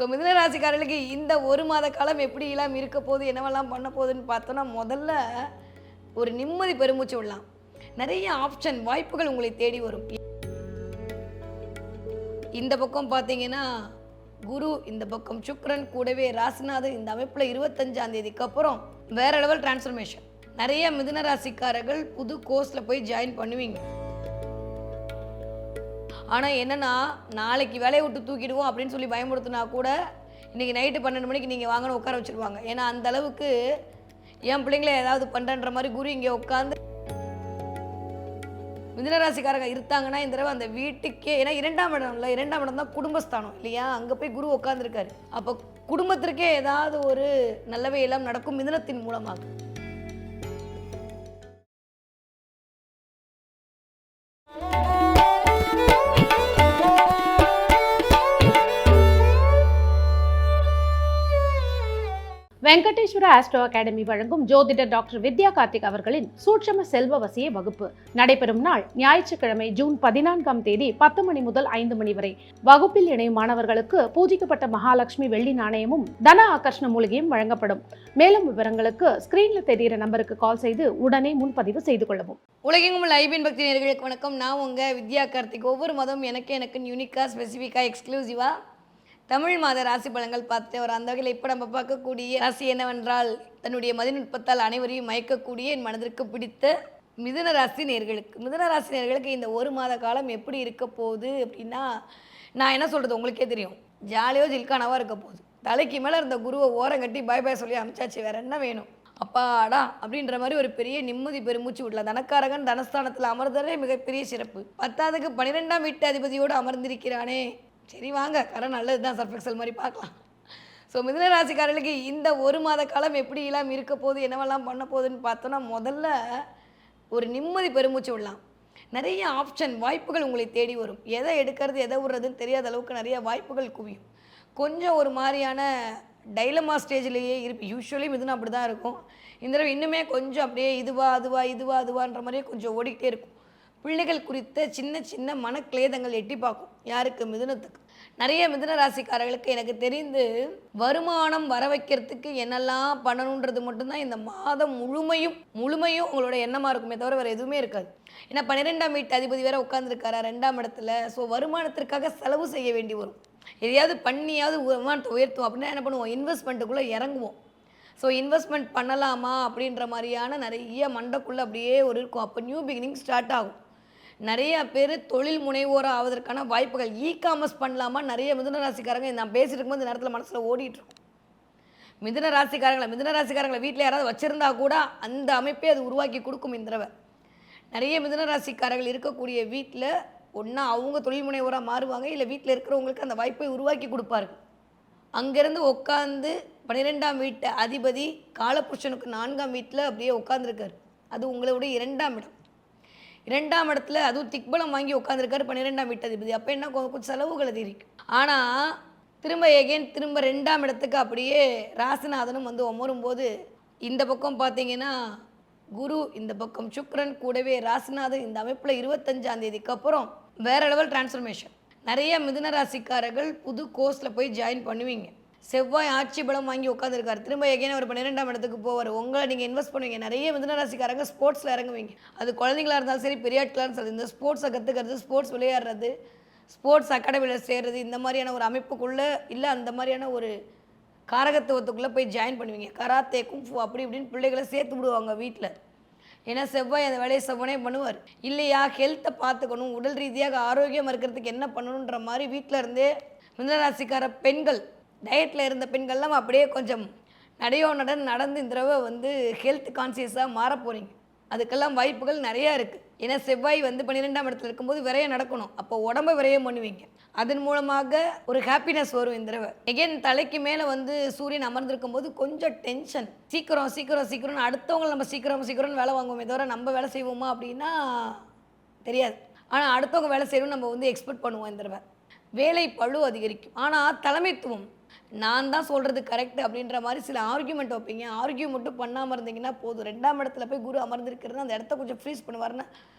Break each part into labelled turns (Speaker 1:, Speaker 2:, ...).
Speaker 1: So மிதுன ராசிக்காரர்களுக்கு இந்த ஒரு மாத காலம் எப்படிலாம் இருக்க போகுது, என்னவெல்லாம் பண்ண போகுதுன்னு பார்த்தோன்னா, முதல்ல ஒரு நிம்மதி பெருமூச்சு விடலாம். நிறைய ஆப்ஷன் வாய்ப்புகள் உங்களை தேடி வரும். இந்த பக்கம் பார்த்தீங்கன்னா குரு, இந்த பக்கம் சுக்கிரன், கூடவே ராசிநாதன். இந்த அமைப்பில் 25ஆம் தேதிக்கு அப்புறம் வேற லெவல் டிரான்ஸ்ஃபர்மேஷன். நிறைய மிதுன ராசிக்காரர்கள் புது கோர்ஸில் போய் ஜாயின் பண்ணுவீங்க. ஆனால் என்னென்னா, நாளைக்கு வேலையை விட்டு தூக்கிடுவோம் அப்படின்னு சொல்லி பயமுறுத்தினா கூட இன்றைக்கி நைட்டு 12 மணிக்கு நீங்கள் வாங்கன்னு உட்கார வச்சுருவாங்க. ஏன்னா அந்த அளவுக்கு என் பிள்ளைங்களே ஏதாவது பண்ணுறன்ற மாதிரி குரு இங்கே உட்காந்து மிதுனராசிக்காரங்க இருந்தாங்கன்னா இந்த தடவை அந்த வீட்டுக்கே, ஏன்னா 2ஆம் இடம் இல்லை, 2ஆம் இடம் தான் குடும்பஸ்தானம் இல்லையா, அங்கே போய் குரு உட்காந்துருக்காரு. அப்போ குடும்பத்திற்கே ஏதாவது ஒரு நல்லவை எல்லாம் நடக்கும் மிதுனத்தின் மூலமாக.
Speaker 2: வெங்கடேஸ்வர ஆஸ்ட்ரோ அகாடமி வழங்கும் ஜோதிடர் டாக்டர் வித்யா கார்த்திக் அவர்களின் சூட்சம செல்வவசிய வகுப்பு நடைபெறும் நாள் ஞாயிற்றுக்கிழமை ஜூன் 14ஆம் தேதி 10 மணி முதல் 5 மணி வரை. வகுப்பில் இணையும் மாணவர்களுக்கு பூஜிக்கப்பட்ட மகாலட்சுமி வெள்ளி நாணயமும் தன ஆகர்ஷண மூலிகையும் வழங்கப்படும். மேலும் விவரங்களுக்கு ஸ்கிரீன்ல தெரிகிற நம்பருக்கு கால் செய்து உடனே முன்பதிவு செய்து கொள்ளவும்.
Speaker 1: உலகெங்கும் உள்ள ஐபின் பக்தி நேயர்களுக்கு வணக்கம். நான் உங்கள் வித்யா கார்த்திக். ஒவ்வொரு மதமும் எனக்கு யூனிக்காக ஸ்பெசிஃபிக்காக எக்ஸ்க்ளூசிவாக தமிழ் மாத ராசி பலன்கள் பார்த்துட்டு வர அந்த வகையில் இப்போ நம்ம பார்க்கக்கூடிய ராசி என்னவென்றால், தன்னுடைய மதிநுட்பத்தால் அனைவரையும் மயக்கக்கூடிய என் மனதிற்கு பிடித்த மிதுன ராசி நேயர்களுக்கு இந்த ஒரு மாத காலம் எப்படி இருக்க போகுது அப்படின்னா, நான் என்ன சொல்கிறது உங்களுக்கே தெரியும். ஜாலியோ ஜில்கானாவாக இருக்க போகுது. தலைக்கு மேலே இருந்த குருவை ஓரம் கட்டி பாய் சொல்லி அமிச்சாச்சு, வேறு என்ன வேணும் அப்பாடா அப்படின்ற மாதிரி ஒரு பெரிய நிம்மதி பெருமூச்சு விடலாம். தனக்காரகன் தனஸ்தானத்தில் அமர்ந்ததே மிகப்பெரிய சிறப்பு. 10க்கு 12ஆம் வீட்டு அதிபதியோடு அமர்ந்திருக்கிறானே, சரி வாங்க, கடன் நல்லது தான், சர்ஃபெக்சல் மாதிரி பார்க்கலாம். ஸோ மிதுன ராசிக்காரர்களுக்கு இந்த ஒரு மாத காலம் எப்படிலாம் இருக்க போகுது, என்னவெல்லாம் பண்ண போகுதுன்னு பார்த்தோன்னா, முதல்ல ஒரு நிம்மதி பெருமூச்சு விடலாம். நிறைய ஆப்ஷன் வாய்ப்புகள் உங்களை தேடி வரும். எதை எடுக்கிறது எதை விடுறதுன்னு தெரியாத அளவுக்கு நிறைய வாய்ப்புகள் குவியும். கொஞ்சம் ஒரு மாதிரியான டைலமா ஸ்டேஜ்லேயே யூஸ்வலி மிதுனம் அப்படி தான் இருக்கும். இந்த தடவை இன்னுமே கொஞ்சம் அப்படியே இதுவான்ற மாதிரியே கொஞ்சம் ஓடிக்கிட்டே இருக்கும். பிள்ளைகள் குறித்த சின்ன சின்ன மனக்லேதங்கள் எட்டி பார்க்கும். யாருக்கு? மிதுனத்துக்கு. நிறைய மிதுன ராசிக்காரர்களுக்கு எனக்கு தெரிந்து வருமானம் வர வைக்கிறதுக்கு என்னெல்லாம் பண்ணணுன்றது மட்டும்தான் இந்த மாதம் முழுமையும் உங்களோட எண்ணமாக இருக்குமே தவிர வேறு எதுவுமே இருக்காது. ஏன்னா 12ஆம் வீட்டு அதிபதி வேறு உட்காந்துருக்காரா 2ஆம் இடத்துல. ஸோ வருமானத்திற்காக செலவு செய்ய வேண்டி வரும். எதையாவது பண்ணியாவது வருமானத்தை உயர்த்தும் அப்படின்னா என்ன பண்ணுவோம், இன்வெஸ்ட்மெண்ட்டுக்குள்ளே இறங்குவோம். ஸோ இன்வெஸ்ட்மெண்ட் பண்ணலாமா அப்படின்ற மாதிரியான நிறைய மண்டைக்குள்ளே அப்படியே ஒரு இருக்கும். அப்போ நியூ பிகினிங் ஸ்டார்ட் ஆகும். நிறைய பேர் தொழில் முனைவோராக ஆவதற்கான வாய்ப்புகள். காமர்ஸ் பண்ணலாமா, நிறைய மிதுன ராசிக்காரங்க நான் பேசிட்டு இருக்கும்போது இந்த நேரத்தில் மனசில் ஓடிட்டுருக்கும். மிதுன ராசிக்காரங்களை வீட்டில் யாராவது வச்சுருந்தா கூட அந்த அமைப்பே அது உருவாக்கி கொடுக்கும். இந்த தடவை நிறைய மிதுன ராசிக்காரர்கள் இருக்கக்கூடிய வீட்டில் ஒன்றா அவங்க தொழில் முனைவோராக மாறுவாங்க, இல்லை வீட்டில் இருக்கிறவங்களுக்கு அந்த வாய்ப்பை உருவாக்கி கொடுப்பார்கள். அங்கேருந்து உட்காந்து 12ஆம் வீட்டு அதிபதி காலபுருஷனுக்கு 4ஆம் வீட்டில் அப்படியே உட்காந்துருக்காரு. அது உங்களை விட 2ஆம் இடம். 2ஆம் இடத்துல அதுவும் திக்பலம் வாங்கி உட்காந்துருக்காரு 12ஆம் வீட்டு அதிபதி. அப்போ என்ன கொஞ்சம் செலவுகள் அதிகரிக்கும். ஆனால் திரும்ப 2ஆம் இடத்துக்கு அப்படியே ராசிநாதனும் வந்து அமரும்போது, இந்த பக்கம் பார்த்தீங்கன்னா குரு, இந்த பக்கம் சுக்கிரன், கூடவே ராசிநாதன். இந்த அமைப்பில் 25ஆம் தேதிக்கு அப்புறம் வேற லெவல் டிரான்ஸ்ஃபர்மேஷன். நிறைய மிதுன ராசிக்காரர்கள் புது கோர்ஸில் போய் ஜாயின் பண்ணுவீங்க. செவ்வாய் ஆட்சி பலம் வாங்கி உட்காந்துருக்காரு. திரும்ப எகைன் ஒரு 12ஆம் இடத்துக்கு போவார். உங்களை நீங்கள் இன்வெஸ்ட் பண்ணுவீங்க. நிறைய மிதுன ராசிக்காரங்க ஸ்போர்ட்ஸில் இறங்குவீங்க. அது குழந்தைங்களாக இருந்தாலும் சரி, பெரிய ஆட்களாக இருந்தாலும் இந்த ஸ்போர்ட்ஸை கற்றுக்கிறது, ஸ்போர்ட்ஸ் விளையாடுறது, ஸ்போர்ட்ஸ் அகாடமியில் சேர்றது, இந்த மாதிரியான ஒரு அமைப்புக்குள்ளே இல்லை அந்த மாதிரியான ஒரு காரகத்துவத்துக்குள்ளே போய் ஜாயின் பண்ணுவீங்க. கராத்தே, கும்ஃபு அப்படி இப்படின்னு பிள்ளைகளை சேர்த்து விடுவாங்க வீட்டில். ஏன்னா செவ்வாய் அந்த வேலையை செவ்வனே பண்ணுவார். இல்லையா, ஹெல்த்தை பார்த்துக்கணும், உடல் ரீதியாக ஆரோக்கியமாக இருக்கிறதுக்கு என்ன பண்ணணுன்ற மாதிரி வீட்டில் இருந்தே மிதுன ராசிக்கார பெண்கள், டயட்டில் இருந்த பெண்கள்லாம் அப்படியே கொஞ்சம் நடந்து இந்த தடவை வந்து ஹெல்த் கான்சியஸாக மாற போகிறீங்க. அதுக்கெல்லாம் வாய்ப்புகள் நிறையா இருக்குது. ஏன்னா செவ்வாய் வந்து 12ஆம் இடத்துல இருக்கும்போது விரயம் நடக்கணும். அப்போ உடம்பை விரயம் பண்ணுவீங்க. அதன் மூலமாக ஒரு ஹாப்பினஸ் வரும். இந்த தடவை எகெயின் தலைக்கு மேலே வந்து சூரியன் அமர்ந்திருக்கும் போது கொஞ்சம் டென்ஷன். சீக்கிரம் அடுத்தவங்களை நம்ம சீக்கிரம் வேலை வாங்குவோமே தவிர நம்ம வேலை செய்வோமா அப்படின்னா தெரியாது. ஆனால் அடுத்தவங்க வேலை செய்யணும்னு நம்ம வந்து எக்ஸ்பெக்ட் பண்ணுவோம். இந்த தடவை வேலை பளு அதிகரிக்கும். ஆனால் தலைமைத்துவம், நான் தான் சொல்கிறது கரெக்ட் அப்படின்ற மாதிரி சில ஆர்கியூமெண்ட் வைப்பீங்க. ஆர்கியூ மட்டும் பண்ணாமல் இருந்தீங்கன்னா போதும். 2ஆம் இடத்துல போய் குரு அமர்ந்திருக்கிறது அந்த இடத்த கொஞ்சம் ஃப்ரீஸ் பண்ணுவார்னு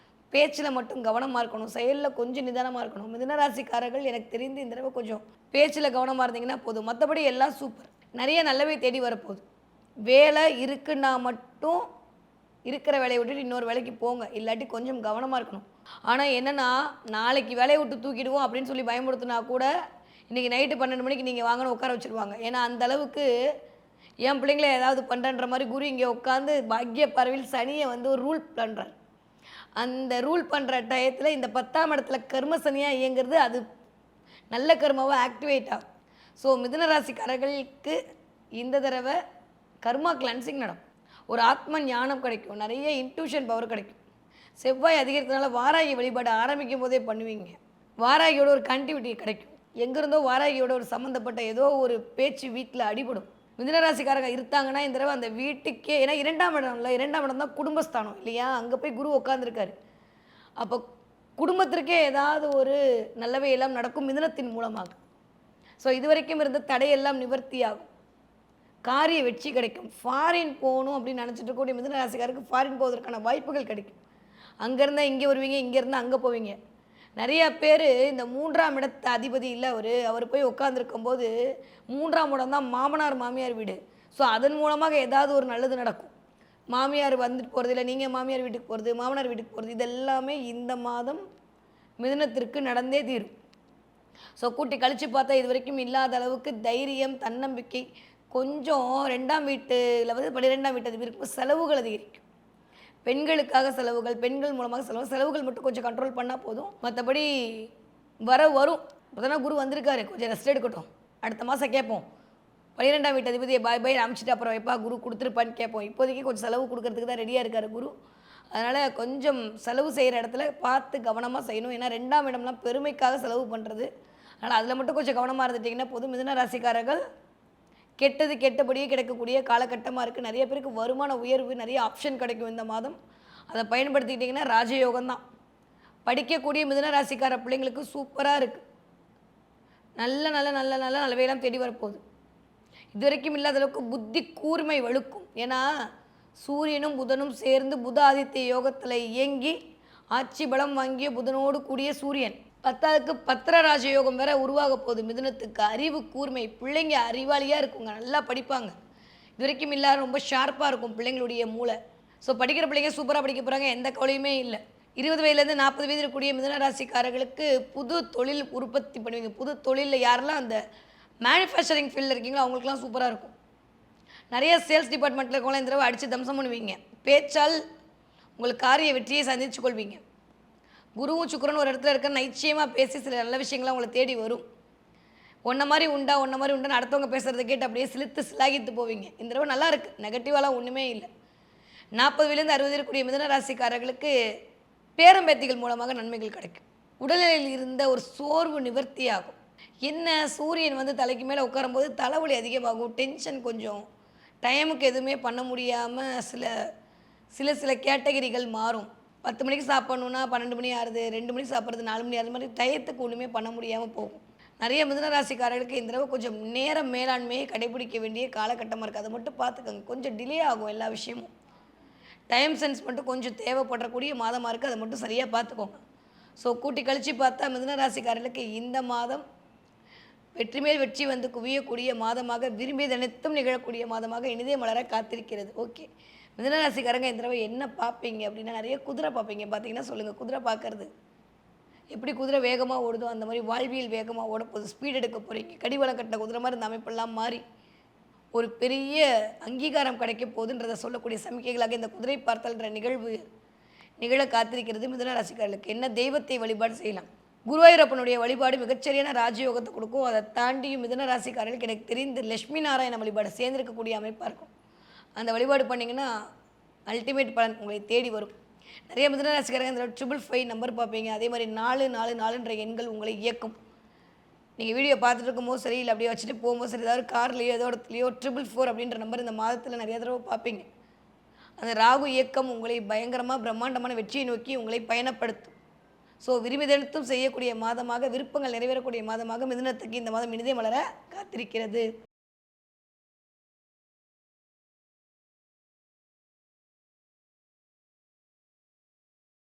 Speaker 1: பேச்சில் மட்டும் கவனமாக இருக்கணும், செயலில் கொஞ்சம் நிதானமாக இருக்கணும். மிதுன ராசிக்காரர்கள் எனக்கு தெரிந்து இந்த தடவை கொஞ்சம் பேச்சில் கவனமாக இருந்தீங்கன்னா போதும், மற்றபடி எல்லாம் சூப்பர். நிறைய நல்லவே தேடி வரப்போகுது. வேலை இருக்குன்னா மட்டும் இருக்கிற வேலையை விட்டுட்டு இன்னொரு வேலைக்கு போங்க, இல்லாட்டி கொஞ்சம் கவனமாக இருக்கணும். ஆனால் என்னென்னா, நாளைக்கு வேலையை விட்டு தூக்கிடுவோம் அப்படின்னு சொல்லி பயமுறுத்தினா கூட இன்றைக்கி நைட்டு 12 மணிக்கு நீங்கள் வாங்கன்னு உட்கார வச்சுருவாங்க. ஏன்னா அந்த அளவுக்கு என் பிள்ளைங்கள ஏதாவது பண்ணுறன்ற மாதிரி குரு இங்கே உட்காந்து பாக்கிய பறவையில் சனியை வந்து ஒரு ரூல் பண்ணுறார். அந்த ரூல் பண்ணுற டயத்தில் இந்த 10ஆம் இடத்துல கர்ம சனியாக இயங்குறது, அது நல்ல கர்மாவாக ஆக்டிவேட் ஆகும். ஸோ மிதுன ராசிக்காரர்களுக்கு இந்த தடவை கர்மா கிளன்சிங் நடக்கும். ஒரு ஆத்ம ஞானம் கிடைக்கும், நிறைய இன்ட்யூஷன் பவர் கிடைக்கும். செவ்வாய் அதிகரிக்கிறதுனால வாராகி வழிபாடு ஆரம்பிக்கும் போதே பண்ணுவீங்க. வாராகியோட ஒரு கண்டிவிட்டி கிடைக்கும். எங்கேருந்தோ வாராகியோட ஒரு சம்மந்தப்பட்ட ஏதோ ஒரு பேச்சு வீட்டில் அடிபடும். மிதுனராசிக்காரங்க இருத்தாங்கன்னா இந்த தடவை அந்த வீட்டுக்கே, ஏன்னா 2ஆம் இடம் இல்லை, 2ஆம் இடம் தான் குடும்பஸ்தானம் இல்லையா, அங்கே போய் குரு உட்காந்துருக்காரு. அப்போ குடும்பத்திற்கே ஏதாவது ஒரு நல்லவை எல்லாம் நடக்கும் மிதுனத்தின் மூலமாக. ஸோ இதுவரைக்கும் இருந்த தடையெல்லாம் நிவர்த்தி ஆகும், காரிய வெற்றி கிடைக்கும். ஃபாரின் போகணும் அப்படின்னு நினச்சிட்டு இருக்கக்கூடிய மிதுன ராசிக்காருக்கு ஃபாரின் போவதற்கான வாய்ப்புகள் கிடைக்கும். அங்கேருந்தால் இங்கே வருவீங்க, இங்கேருந்தால் அங்கே போவீங்க. நிறையா பேர் இந்த 3ஆம் இடத்து அதிபதி இல்லை, அவர் போய் உட்காந்துருக்கும் போது 3ஆம் இடம் தான் மாமனார் மாமியார் வீடு. ஸோ அதன் மூலமாக ஏதாவது ஒரு நல்லது நடக்கும். மாமியார் வந்துட்டு போகிறது, இல்லை நீங்கள் மாமியார் வீட்டுக்கு போகிறது, மாமனார் வீட்டுக்கு போகிறது, இதெல்லாமே இந்த மாதம் மிதுனத்திற்கு நடந்தே தீரும். ஸோ கூட்டி கழித்து பார்த்தா இது வரைக்கும் இல்லாத அளவுக்கு தைரியம், தன்னம்பிக்கை கொஞ்சம். 2ஆம் வீட்டில் வந்து 12ஆம் வீட்டு அதிபதி இருக்கும், செலவுகள் அதிகரிக்கும். பெண்களுக்காக செலவுகள், பெண்கள் மூலமாக செலவுகள் மட்டும் கொஞ்சம் கண்ட்ரோல் பண்ணால் போதும், மற்றபடி வரும். இப்போதானே குரு வந்திருக்காரு, கொஞ்சம் ரெஸ்ட் எடுக்கட்டும், அடுத்த மாதம் கேட்போம். 12ஆம் வீட்டு அதிபதியை பாய் பாய் அமிச்சிட்டு அப்புறம் எப்பா குரு கொடுத்துருப்பான்னு கேட்போம். இப்போதைக்கு கொஞ்சம் செலவு கொடுக்கறதுக்கு தான் ரெடியாக இருக்கார் குரு. அதனால் கொஞ்சம் செலவு செய்கிற இடத்துல பார்த்து கவனமாக செய்யணும். ஏன்னா 2ஆம் இடம்லாம் பெருமைக்காக செலவு பண்ணுறது. அதனால் அதில் மட்டும் கொஞ்சம் கவனமாக இருந்துட்டிங்கன்னா போதும். மிதுன ராசிக்காரர்கள் கெட்டது கெட்டபடியே கிடைக்கக்கூடிய காலகட்டமாக இருக்குது. நிறைய பேருக்கு வருமான உயர்வு, நிறைய ஆப்ஷன் கிடைக்கும் இந்த மாதம். அதை பயன்படுத்திக்கிட்டிங்கன்னா ராஜயோகம் தான். படிக்கக்கூடிய மிதுன ராசிக்கார பிள்ளைங்களுக்கு சூப்பராக இருக்குது. நல்ல நல்ல நல்ல நல்ல நல்லவையெல்லாம் தேடி வரப்போகுது. இது வரைக்கும் இல்லாத அளவுக்கு புத்தி கூர்மை வலுக்கும். ஏன்னா சூரியனும் புதனும் சேர்ந்து புத ஆதித்ய யோகத்தில் இயங்கி ஆட்சி பலம் வாங்கிய புதனோடு கூடிய சூரியன், 10க்கு 10 ராஜயோகம் வேற உருவாக போகுது. மிதுனத்துக்கு அறிவு கூர்மை, பிள்ளைங்க அறிவாளியாக இருக்குங்க, நல்லா படிப்பாங்க. இது வரைக்கும் இல்லாத ரொம்ப ஷார்ப்பாக இருக்கும் பிள்ளைங்களுடைய மூளை. ஸோ படிக்கிற பிள்ளைங்க சூப்பராக படிக்க போகிறாங்க, எந்த கவலையுமே இல்லை. 20 வயதுலேருந்து 40 வயது இருக்கக்கூடிய மிதுன ராசிக்காரர்களுக்கு புது தொழில் உற்பத்தி பண்ணுவீங்க. புது தொழிலில் யாரெல்லாம் அந்த மேனுஃபேக்சரிங் ஃபீல்டில் இருக்கீங்களோ அவங்களுக்குலாம் சூப்பராக இருக்கும். நிறைய சேல்ஸ் டிபார்ட்மெண்ட்டில் இருக்கவங்களாம் இந்த தடவை அடித்து தம்சம் பண்ணுவீங்க. பேச்சால் உங்களுக்கு காரிய வெற்றியை சந்திச்சு கொள்வீங்க. குருவும் சுக்கிரனும் ஒரு இடத்துல இருக்க, நிச்சயமாக பேசி சில நல்ல விஷயங்கள்லாம் உங்களை தேடி வரும். ஒன்றை மாதிரி உண்டான்னு அடுத்தவங்க பேசுகிறத கேட்டு அப்படியே சிலாகித்து போவீங்க. இந்த தடவை நல்லா இருக்குது, நெகட்டிவாலாம் ஒன்றுமே இல்லை. 40 வயதுலேருந்து 60 இருக்கக்கூடிய மிதுன ராசிக்காரர்களுக்கு பேரம்பேத்திகள் மூலமாக நன்மைகள் கிடைக்கும். உடல்நிலையில் இருந்த ஒரு சோர்வு நிவர்த்தி ஆகும். என்ன சூரியன் வந்து தலைக்கு மேலே உட்காரும்போது தலைவலி அதிகமாகும், டென்ஷன், கொஞ்சம் டைமுக்கு எதுவுமே பண்ண முடியாமல் சில கேட்டகரிகள் மாறும். 10 மணிக்கு சாப்பிட்ணுன்னா 12 மணி ஆகுது, 2 மணிக்கு சாப்பிட்றது 4 மணி ஆகுது, மாதிரி டயத்துக்கு ஒன்றுமே பண்ண முடியாமல் போகும். நிறைய மிதுன ராசிக்காரர்களுக்கு இந்த தடவை கொஞ்சம் நேர மேலாண்மையை கடைபிடிக்க வேண்டிய காலகட்டமாக இருக்குது. அதை மட்டும் பார்த்துக்கோங்க. கொஞ்சம் டிலே ஆகும் எல்லா விஷயமும். டைம் சென்ஸ் மட்டும் கொஞ்சம் தேவைப்படக்கூடிய மாதமாக இருக்குது, அதை மட்டும் சரியாக பார்த்துக்கோங்க. ஸோ கூட்டி கழித்து பார்த்தா மிதுன ராசிக்காரர்களுக்கு இந்த மாதம் வெற்றி மேல் வெற்றி வந்து குவியக்கூடிய மாதமாக, விரும்பியது அனைத்தும் நிகழக்கூடிய மாதமாக இனிதே மலர காத்திருக்கிறது. ஓகே, மிதுன ராசிக்காரங்க இந்த தடவை என்ன பார்ப்பீங்க அப்படின்னா, நிறைய குதிரை பார்ப்பீங்க. பார்த்தீங்கன்னா சொல்லுங்கள், குதிரை பார்க்கறது எப்படி குதிரை வேகமாக ஓடுதோ அந்த மாதிரி வாழ்வியல் வேகமாக ஓட போகுது. ஸ்பீட் எடுக்க போகிறீங்க. கடிவளம் கட்டின குதிரை மாதிரி இந்த அமைப்பெல்லாம் மாறி ஒரு பெரிய அங்கீகாரம் கிடைக்க போகுதுன்றதை சொல்லக்கூடிய சமிக்கைகளாக இந்த குதிரை பார்த்தல்ன்ற நிகழ்வு நிகழ காத்திருக்கிறது. மிதுன ராசிக்காரர்களுக்கு என்ன தெய்வத்தை வழிபாடு செய்யலாம்? குருவாயூரப்பனுடைய வழிபாடு மிகச்சரியான ராஜயோகத்தை கொடுக்கும். அதை தாண்டியும் மிதுன ராசிக்காரர்களுக்கு எனக்கு தெரிந்து லட்சுமி நாராயண வழிபாடு சேர்ந்திருக்கக்கூடிய அமைப்பாக இருக்கும். அந்த வழிபாடு பண்ணிங்கன்னா அல்டிமேட் பலன் உங்களை தேடி வரும். நிறைய மிதுன ராசிக்காரங்க இந்த 555 நம்பர் பார்ப்பீங்க. அதே மாதிரி 444ன்ற எண்கள் உங்களை இயக்கும். நீங்கள் வீடியோ பார்த்துட்டு இருக்கும்போது சரி, இல்லை அப்படியே வச்சுட்டு போகும்போது சரி, ஏதாவது கார்லேயோ ஏதோ இடத்துலையோ 444 அப்படின்ற நம்பர் இந்த மாதத்தில் நிறைய தடவை பார்ப்பீங்க. அந்த ராகு இயக்கம் உங்களை பயங்கரமாக பிரம்மாண்டமான வெற்றியை நோக்கி உங்களை பயணப்படுத்தும். ஸோ விரும்பிதெடுத்தும் செய்யக்கூடிய மாதமாக, விருப்பங்கள் நிறைவேறக்கூடிய மாதமாக மிதுனத்துக்கு இந்த மாதம் இனிதே மலர காத்திருக்கிறது.